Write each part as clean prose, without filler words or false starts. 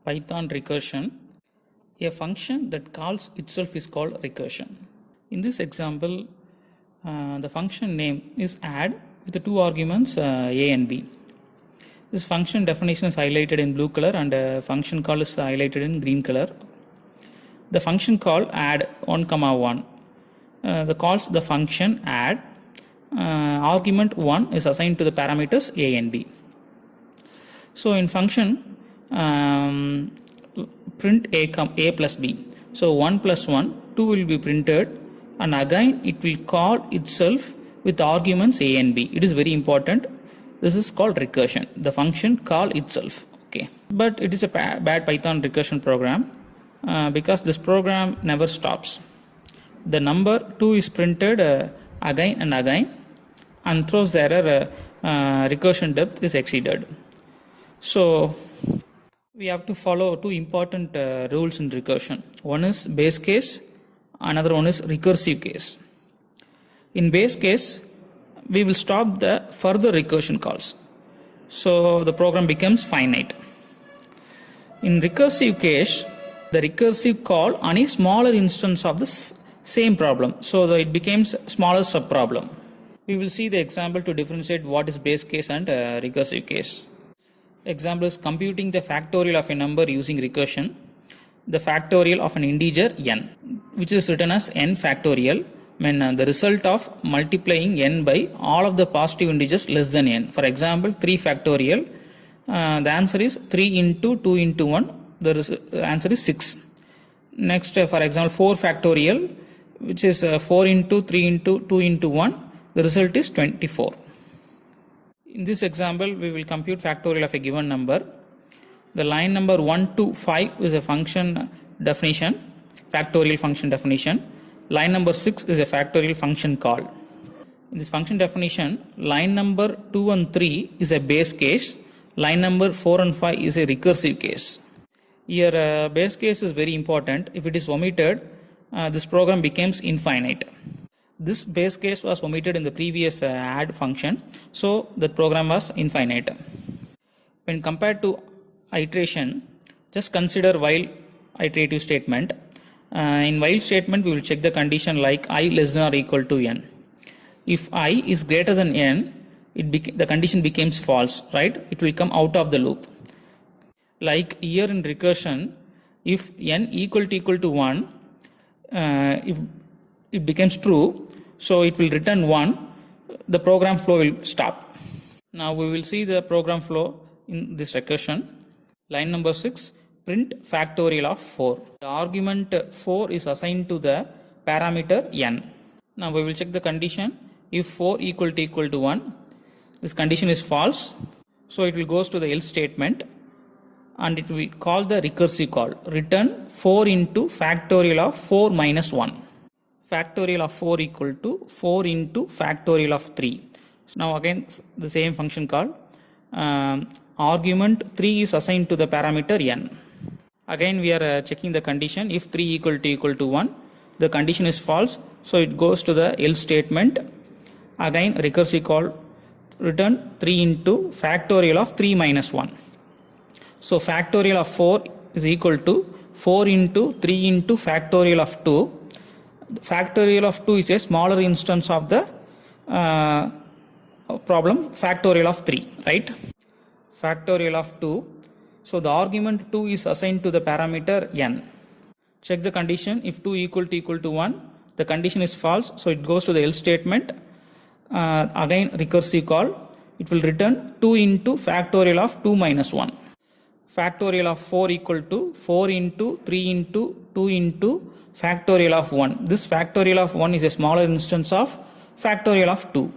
Python recursion. A function that calls itself is called recursion. In this example, the function name is add with the two arguments a and b. This function definition is highlighted in blue color and function call is highlighted in green color. The function call add 1, 1. Calls the function add. Argument 1 is assigned to the parameters a and b. So in function print a plus b. So 1 plus 1, 2 will be printed, and again it will call itself with arguments a and b. It is very important. This is called recursion. The function call itself. Okay, but it is a bad Python recursion program because this program never stops. The number 2 is printed again and again, and throws the error recursion depth is exceeded. So we have to follow two important rules in recursion. One is base case, another one is recursive case. In base case, we will stop the further recursion calls, so the program becomes finite. In recursive case, the recursive call on a smaller instance of the same problem, so that it becomes smaller subproblem. We will see the example to differentiate what is base case and recursive case. Example is computing the factorial of a number using recursion. The factorial of an integer n, which is written as n factorial, when the result of multiplying n by all of the positive integers less than n. For example, 3 factorial, the answer is 3 into 2 into 1, the answer is 6. Next, for example, 4 factorial, which is 4 into 3 into 2 into 1, the result is 24. In this example, we will compute factorial of a given number. The line number 1 to 5 is a function definition, factorial function definition. Line number 6 is a factorial function call. In this function definition, line number 2 and 3 is a base case. Line number 4 and 5 is a recursive case. Here, base case is very important. If it is omitted, this program becomes infinite. This base case was omitted in the previous add function, so the program was infinite. When compared to iteration, just consider while iterative statement. In while statement, we will check the condition like I less than or equal to n. If I is greater than n, the condition becomes false, right? It will come out of the loop. Like here in recursion, if n equal to 1, if it becomes true, so it will return 1, the program flow will stop. Now we will see the program flow in this recursion. Line number 6, print factorial of 4. The argument 4 is assigned to the parameter n. Now we will check the condition. If 4 equal to 1, this condition is false, so it will goes to the else statement, and it will call the recursive call, return 4 into factorial of 4 minus 1. Factorial of 4 equal to 4 into factorial of 3. So now again the same function call. Argument 3 is assigned to the parameter n. Again we are checking the condition. If 3 equal to 1, the condition is false, so it goes to the else statement. Again recursive call, return 3 into factorial of 3 minus 1. So factorial of 4 is equal to 4 into 3 into factorial of 2. Factorial of 2 is a smaller instance of the problem factorial of 3, right? Factorial of 2. So the argument 2 is assigned to the parameter n. Check the condition. If 2 equal to 1, the condition is false, so it goes to the else statement. Again recursive call, it will return 2 into factorial of 2 minus 1. Factorial of 4 equal to 4 into 3 into 2 into factorial of 1. This factorial of 1 is a smaller instance of factorial of 2.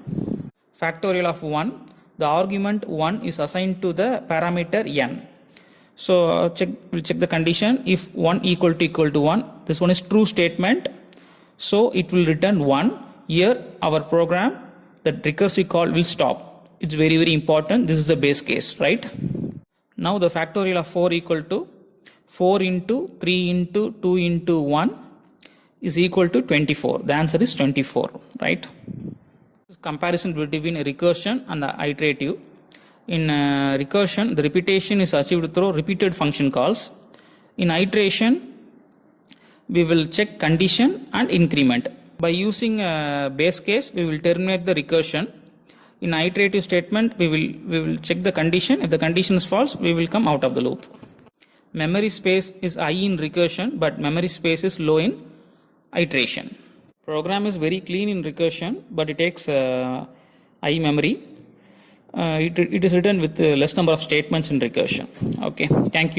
Factorial of 1, the argument 1 is assigned to the parameter n. So we'll check the condition. If 1 equal to 1, this one is true statement, so it will return 1. Here our program, the recursive call will stop. It's very important. This is the base case, right? Now the factorial of 4 equal to 4 into 3 into 2 into 1 is equal to 24. The answer is 24, right? Comparison between recursion and the iterative. In recursion, the repetition is achieved through repeated function calls. In iteration, we will check condition and increment. By using a base case, we will terminate the recursion. In iterative statement, we will check the condition. If the condition is false, we will come out of the loop. Memory space is high in recursion, but memory space is low in iteration. Program is very clean in recursion, but it takes high memory. It is written with less number of statements in recursion. Okay, thank you.